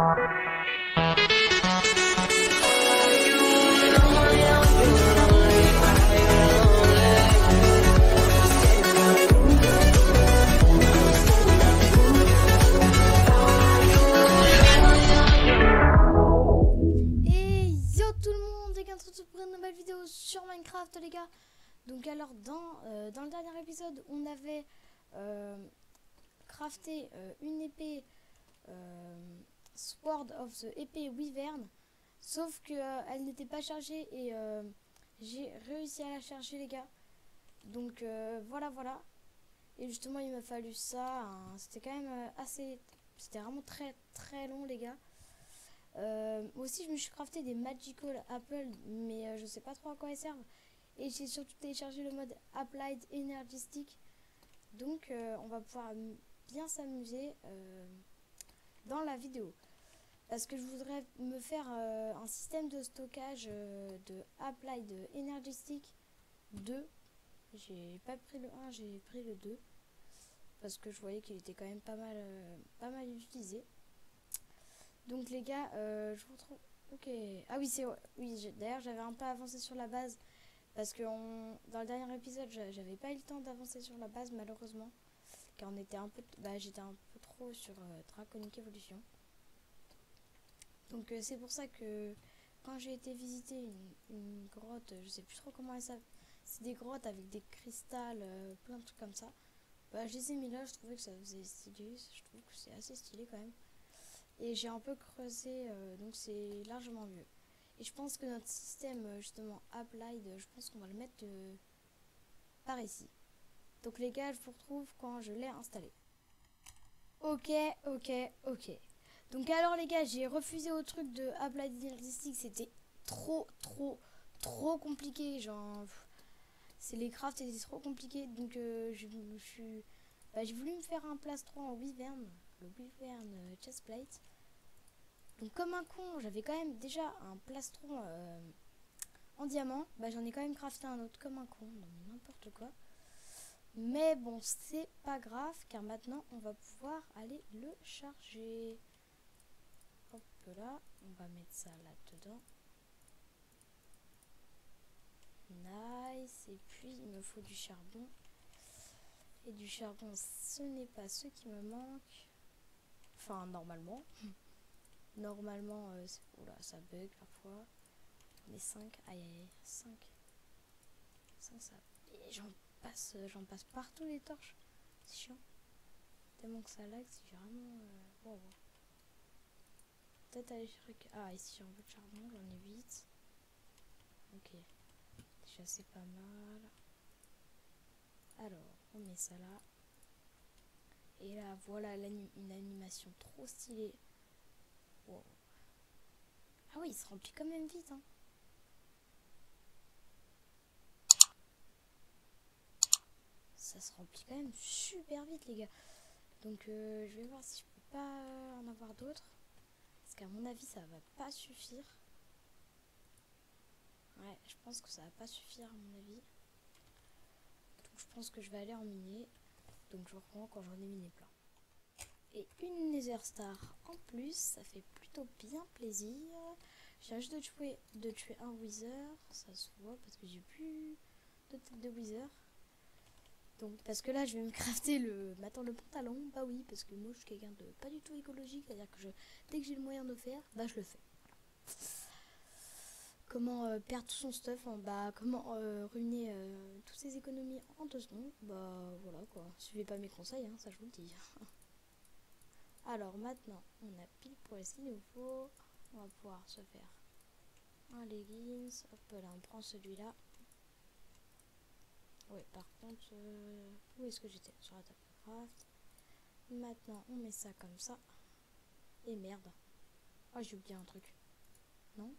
Pour une nouvelle vidéo sur Minecraft, les gars. Donc alors dans le dernier épisode on avait crafté une épée Sword of the épée Wyvern, sauf que elle n'était pas chargée et j'ai réussi à la charger, les gars. Donc voilà. Et justement il m'a fallu ça, hein. C'était quand même c'était vraiment très long, les gars. Aussi je me suis crafté des Magical Apple, mais je sais pas trop à quoi ils servent. Et j'ai surtout téléchargé le mode Applied Energy Stick. Donc on va pouvoir bien s'amuser dans la vidéo. Parce que je voudrais me faire un système de stockage de Applied Energy Stick 2. J'ai pas pris le 1, j'ai pris le 2. Parce que je voyais qu'il était quand même pas mal utilisé. Donc les gars, je vous retrouve. Ok. Ah oui, d'ailleurs j'avais un peu avancé sur la base. Parce que dans le dernier épisode, j'avais pas eu le temps d'avancer sur la base, malheureusement. Car on était j'étais un peu trop sur Draconic Evolution. Donc c'est pour ça que quand j'ai été visiter une grotte, je sais plus trop comment elle s'appelle. C'est des grottes avec des cristals, plein de trucs comme ça. Je les ai mis là, je trouvais que ça faisait stylé. Je trouve que c'est assez stylé quand même. Et j'ai un peu creusé, donc c'est largement mieux. Et je pense que notre système justement Applied, je pense qu'on va le mettre par ici. Donc les gars, je vous retrouve quand je l'ai installé. Ok. Donc alors les gars, j'ai refusé au truc de Applied Energy Stick. C'était trop compliqué. Genre, les crafts étaient trop compliqués. Donc j'ai voulu me faire un plastron en Wyvern. Le Wyvern Chestplate. Donc comme un con, j'avais quand même déjà un plastron en diamant. J'en ai quand même crafté un autre comme un con, n'importe quoi. Mais bon, c'est pas grave, car maintenant on va pouvoir aller le charger. Hop là, on va mettre ça là-dedans. Nice. Et puis il me faut du charbon. Et du charbon, ce n'est pas ce qui me manque. Enfin, normalement. Normalement, oula, ça bug parfois. On est 5. Aïe, 5. 5 ça. Et j'en passe partout les torches. C'est chiant. Tellement que ça lag, c'est vraiment. Wow. Peut-être aller sur. Ah, ici j'ai un peu de charbon, j'en ai 8. Ok. Déjà c'est pas mal. Alors, on met ça là. Et là, voilà une animation trop stylée. Wow. Ah oui, il se remplit quand même vite, hein. Ça se remplit quand même super vite, les gars. Donc je vais voir si je peux pas en avoir d'autres. Parce qu'à mon avis, ça va pas suffire. Ouais, je pense que ça va pas suffire à mon avis. Donc je pense que je vais aller en miner. Donc je reprends quand j'en ai miné plein. Et une Nether Star en plus, ça fait plutôt bien plaisir. J'ai juste de tuer un Wither. Ça se voit parce que j'ai plus de tête de Wither. Donc, parce que là, je vais me crafter le pantalon. Bah oui, parce que moi, je suis quelqu'un de pas du tout écologique. C'est-à-dire que dès que j'ai le moyen de le faire, je le fais. Comment perdre tout son stuff, comment ruiner toutes ses économies en 2 secondes. Voilà quoi. Suivez pas mes conseils, hein, ça je vous le dis. Alors maintenant, on a pile pour ce qu'il nous faut. On va pouvoir se faire un leggings. Hop là, on prend celui-là. Ouais, par contre, où est-ce que j'étais? Sur la table de craft. Maintenant, on met ça comme ça. Et merde. Oh, j'ai oublié un truc. Non?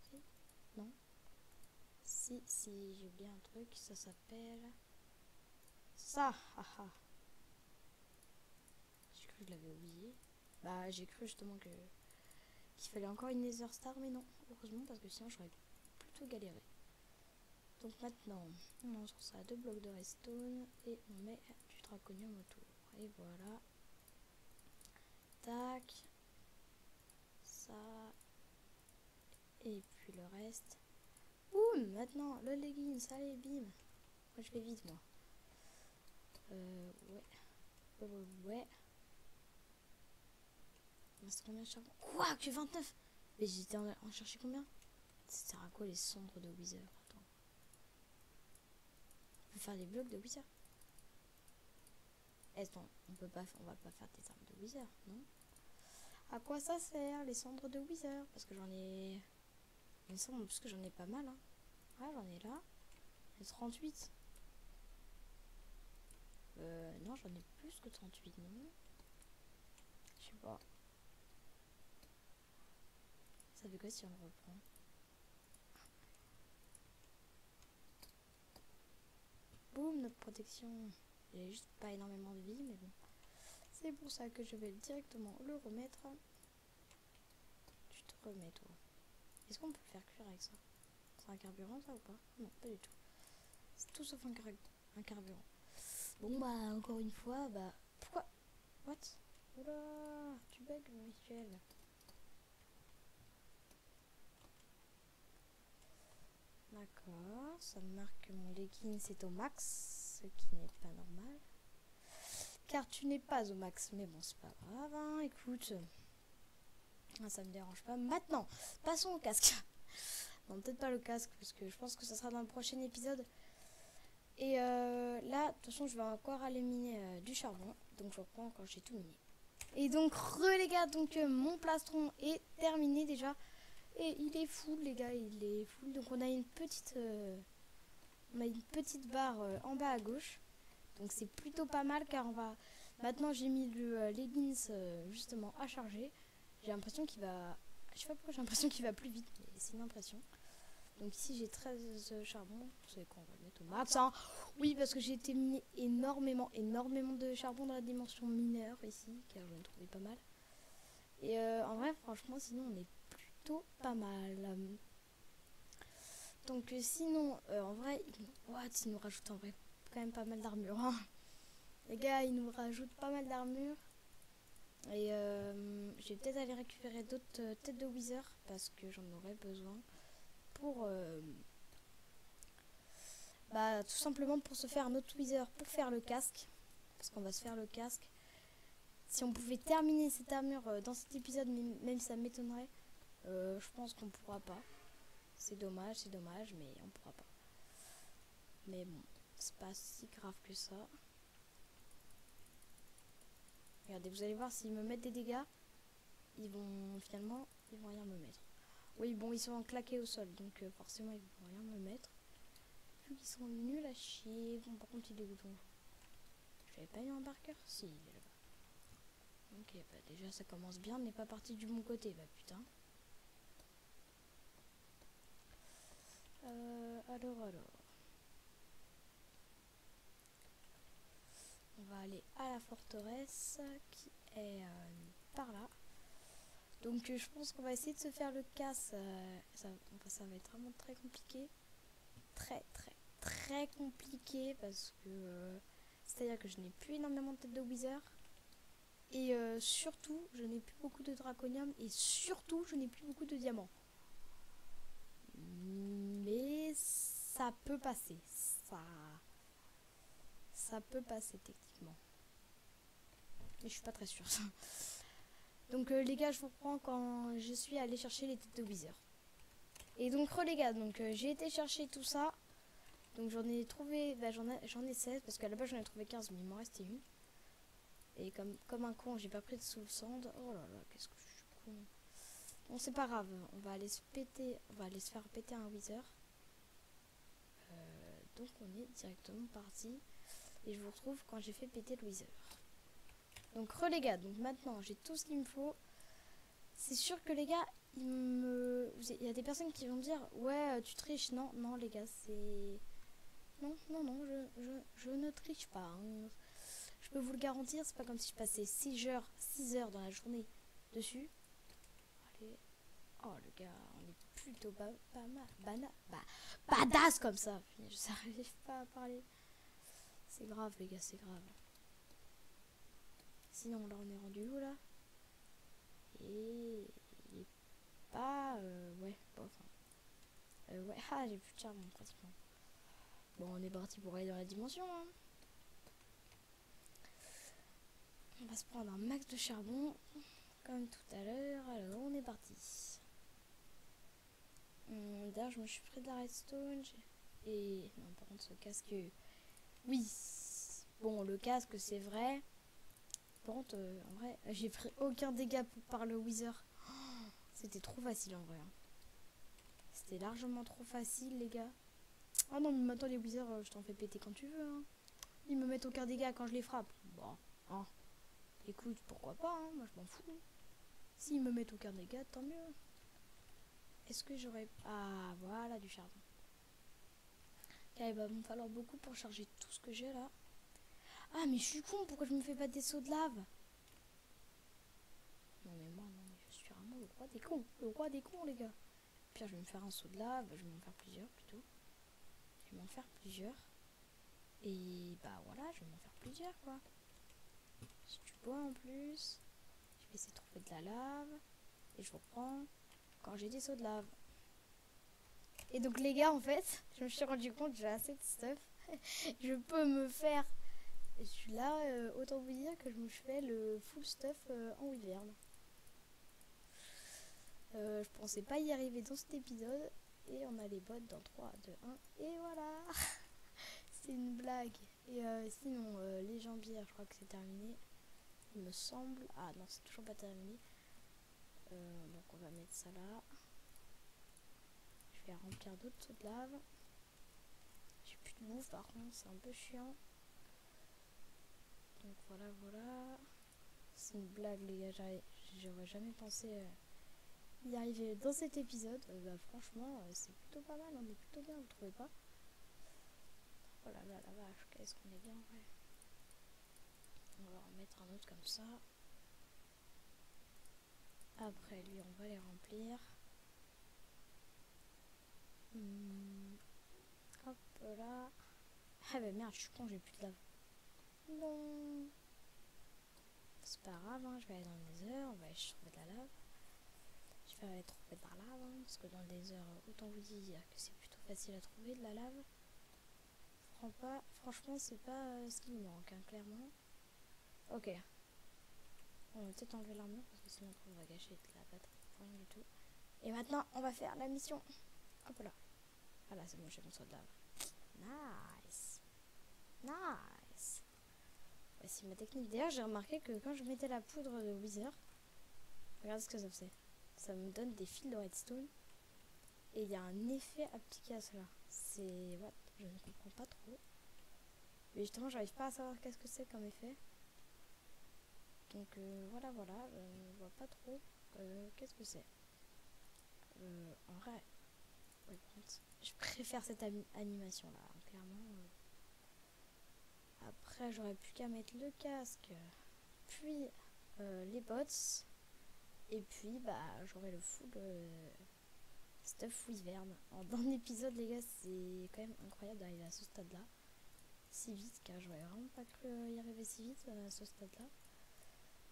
Si? Non? Si, j'ai oublié un truc. Ça s'appelle... ça! Haha. J'ai cru que je l'avais oublié. J'ai cru justement qu'il fallait encore une Nether Star, mais non. Heureusement, parce que sinon, j'aurais plutôt galéré. Donc maintenant, on lance ça à 2 blocs de redstone et on met du draconium autour. Et voilà. Tac. Et puis le reste. Boum, maintenant, le leggings, allez, bim. Moi, je vais vite, moi. Ouais. Ouais. C'est combien de charbon? Quoi, que 29? Mais j'étais en chercher combien? Ça sert à quoi les cendres de Wither? Attends. On peut faire des blocs de Wither? Attends, on va pas faire des armes de Wither, non? À quoi ça sert les cendres de Wither? Parce que j'en ai... Il me semble parce que j'en ai pas mal, hein. Ouais, j'en ai là. J'ai 38. Non, j'en ai plus que 38, non? Je sais pas. Ça fait quoi si on le reprend? Boum, notre protection. J'ai juste pas énormément de vie, mais bon. C'est pour ça que je vais directement le remettre. Tu te remets, toi. Est-ce qu'on peut le faire cuire avec ça? C'est un carburant, ça, ou pas? Non, pas du tout. C'est tout sauf un carburant. Bon, bah, encore une fois, bah... Pourquoi? What? Oula, tu bugs, Michel. D'accord, ça marque que mon legging c'est au max, ce qui n'est pas normal. Car tu n'es pas au max, mais bon, c'est pas grave, hein, écoute. Ça me dérange pas. Maintenant, passons au casque. Non, peut-être pas le casque, parce que je pense que ça sera dans le prochain épisode. Et là, de toute façon, je vais encore aller miner du charbon. Donc, je reprends quand j'ai tout miné. Et donc, les gars, donc mon plastron est terminé déjà. Et il est full, les gars, il est full. Donc, on a une petite barre en bas à gauche. Donc, c'est plutôt pas mal car on va... Maintenant, j'ai mis le leggings justement à charger. J'ai l'impression qu'il va... Je sais pas pourquoi j'ai l'impression qu'il va plus vite, mais c'est une impression. Donc ici j'ai 13 charbon. Vous savez quoi, on va le mettre au max, hein. Oui, parce que j'ai été miné énormément de charbon dans la dimension mineur ici, car j'en ai trouvé pas mal. Et en vrai, franchement, sinon on est plutôt pas mal. Donc sinon, en vrai, ils nous rajoutent en vrai quand même pas mal d'armure, hein. Les gars, ils nous rajoutent pas mal d'armure. Et je vais peut-être aller récupérer d'autres têtes de Wither parce que j'en aurais besoin pour tout simplement pour se faire un autre Wither pour faire le casque, parce qu'on va se faire le casque. Si on pouvait terminer cette armure dans cet épisode, même si ça m'étonnerait, je pense qu'on pourra pas. C'est dommage, mais on pourra pas. Mais bon, c'est pas si grave que ça. Regardez, vous allez voir, s'ils me mettent des dégâts, ils vont rien me mettre. Oui, bon, ils sont claqués au sol, donc forcément ils vont rien me mettre. Vu qu'ils sont nuls à chier. Bon, par contre, il est où ton... J'avais pas eu un marqueur? Si, il est là-bas. Ok, bah déjà ça commence bien, on n'est pas parti du bon côté, bah putain. Alors. On va aller à la forteresse qui est par là. Donc je pense qu'on va essayer de se faire le casse. Ça va être vraiment très compliqué. Très compliqué parce que c'est-à-dire que je n'ai plus énormément de têtes de Wither. Et surtout, je n'ai plus beaucoup de draconium. Et surtout, je n'ai plus beaucoup de diamants. Mais ça peut passer. Ça peut passer techniquement. Mais je suis pas très sûre. Donc les gars, je vous reprends quand je suis allé chercher les têtes de Wither. Et donc les gars, j'ai été chercher tout ça. Donc j'en ai trouvé, j'en ai 16 parce qu'à la base j'en ai trouvé 15 mais il m'en restait une. Et comme un con, j'ai pas pris de soul sand. Oh là là, qu'est-ce que je suis con. Bon, c'est pas grave, on va aller se faire péter un Wither. Donc on est directement parti. Et je vous retrouve quand j'ai fait péter le Wither. Donc les gars, donc maintenant j'ai tout ce qu'il me faut. C'est sûr que les gars, il y a des personnes qui vont me dire ouais tu triches. Non les gars, c'est... Non, je ne triche pas, hein. Je peux vous le garantir, c'est pas comme si je passais 6 heures dans la journée dessus. Allez. Oh le gars, on est plutôt pas mal. Badass comme ça. Je n'arrive pas à parler. C'est grave les gars, c'est grave. Sinon là on est rendu où là? Et il est pas... ouais, bon, enfin Ah, j'ai plus de charbon pratiquement. Bon, on est parti pour aller dans la dimension. Hein. On va se prendre un max de charbon, comme tout à l'heure. Alors, on est parti. D'ailleurs, je me suis pris de la redstone. Et non, par contre, ce casque... Oui. Bon, le casque, c'est vrai. Par contre, en vrai, j'ai pris aucun dégât par le Wither. Oh, c'était trop facile, en vrai. Hein. C'était largement trop facile, les gars. Oh non, mais maintenant, les Wither, je t'en fais péter quand tu veux. Hein. Ils me mettent aucun dégât quand je les frappe. Bon, hein. Écoute, pourquoi pas, hein. Moi, je m'en fous. S'ils me mettent aucun dégât, tant mieux. Est-ce que j'aurais... Ah, voilà, du charbon. Là, il va me falloir beaucoup pour charger tout ce que j'ai, là. Ah, mais je suis con, pourquoi je me fais pas des sauts de lave? Non, mais moi, non, mais je suis vraiment le roi des cons. Le roi des cons, les gars. Puis, je vais me faire un saut de lave. Je vais m'en faire plusieurs, plutôt. Je vais m'en faire plusieurs. Et, bah, voilà, je vais m'en faire plusieurs, quoi. J'ai du bois, en plus. Je vais essayer de trouver de la lave. Et je reprends quand j'ai des sauts de lave. Et donc, les gars, en fait, je me suis rendu compte que j'ai assez de stuff. Je peux me faire... Je suis là, autant vous dire que je me fais le full stuff en wyvern. Je pensais pas y arriver dans cet épisode. Et on a les bottes dans 3, 2, 1. Et voilà. C'est une blague. Et sinon, les jambières, je crois que c'est terminé. Il me semble. Ah non, c'est toujours pas terminé. Donc on va mettre ça là. Je vais remplir d'autres sauts de lave. J'ai plus de bouffe par contre, c'est un peu chiant. Donc voilà, voilà. C'est une blague les gars, j'aurais jamais pensé y arriver dans cet épisode. Bah franchement, c'est plutôt pas mal, on est plutôt bien, vous trouvez pas? Oh là là, la vache, qu'est-ce qu'on est bien en vrai. On va en mettre un autre comme ça. Après lui, on va les remplir. Hop là. Ah bah merde, je suis con, j'ai plus de lave. Non. C'est pas grave, hein, je vais aller dans le nether, on va aller trouver de la lave. Je vais aller trouver de la lave, hein, parce que dans le nether, autant vous dire que c'est plutôt facile à trouver de la lave. Franchement, c'est pas ce qui me manque, hein, clairement. Ok. On va peut-être enlever l'armure, parce que sinon on va gâcher de la batterie pour rien du tout. Et maintenant, on va faire la mission. Hop là. Voilà, c'est bon, j'ai mon saut de lave. Nice. Nice. Voici ma technique. D'ailleurs, j'ai remarqué que quand je mettais la poudre de Wither, regardez ce que ça faisait. Ça me donne des fils de redstone. Et il y a un effet appliqué à cela. C'est... What? Je ne comprends pas trop. Mais justement, j'arrive pas à savoir qu'est-ce que c'est comme effet. Donc voilà, voilà. Je ne vois pas trop qu'est-ce que c'est. En vrai... Ouais, je préfère cette animation-là, hein, clairement. Après, j'aurais plus qu'à mettre le casque. Puis les bots. Et puis, bah, j'aurai le full stuff wyvern. Dans l'épisode, les gars, c'est quand même incroyable d'arriver à ce stade-là. Si vite, car j'aurais vraiment pas cru y arriver si vite à ce stade-là.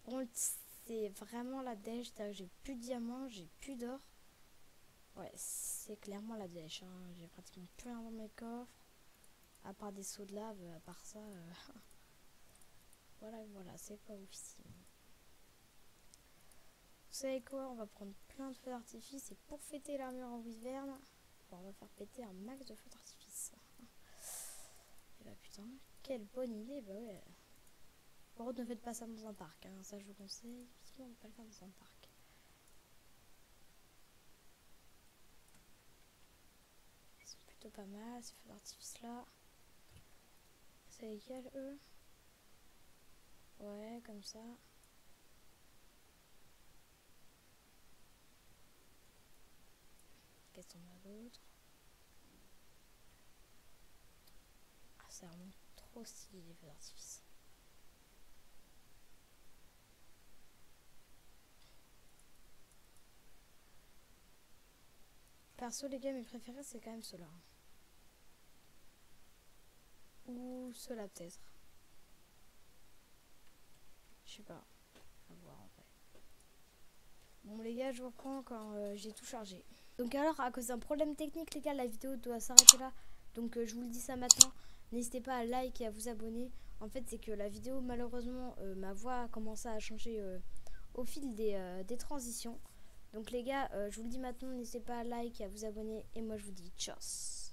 Bon, c'est vraiment la dèche. J'ai plus de diamants, j'ai plus d'or. Ouais, c'est clairement la dèche. Hein. J'ai pratiquement plus rien dans mes coffres. À part des seaux de lave, à part ça. Voilà, voilà, c'est pas ouf. Vous savez quoi, on va prendre plein de feux d'artifice et pour fêter l'armure en wyvern, on va faire péter un max de feux d'artifice. Et bah putain, quelle bonne idée, bah ouais. Par contre, ne faites pas ça dans un parc, hein. Ça je vous conseille, sinon on ne peut pas le faire dans un parc. Ils sont plutôt pas mal ces feux d'artifice là. C'est lesquels eux? Ouais, comme ça. Qu'est-ce qu'on a d'autre? Ah, c'est vraiment trop stylé les feux d'artifice. Perso, les gars, mes préférés, c'est quand même ceux-là. Ou ceux-là, peut-être. Je sais pas. À voir en vrai. Bon, les gars, je vous reprends quand j'ai tout chargé. Donc alors, à cause d'un problème technique, les gars, la vidéo doit s'arrêter là. Donc je vous le dis ça maintenant. N'hésitez pas à like et à vous abonner. En fait, c'est que la vidéo, malheureusement, ma voix a commencé à changer au fil des transitions. Donc les gars, je vous le dis maintenant, n'hésitez pas à like et à vous abonner. Et moi, je vous dis tchuss.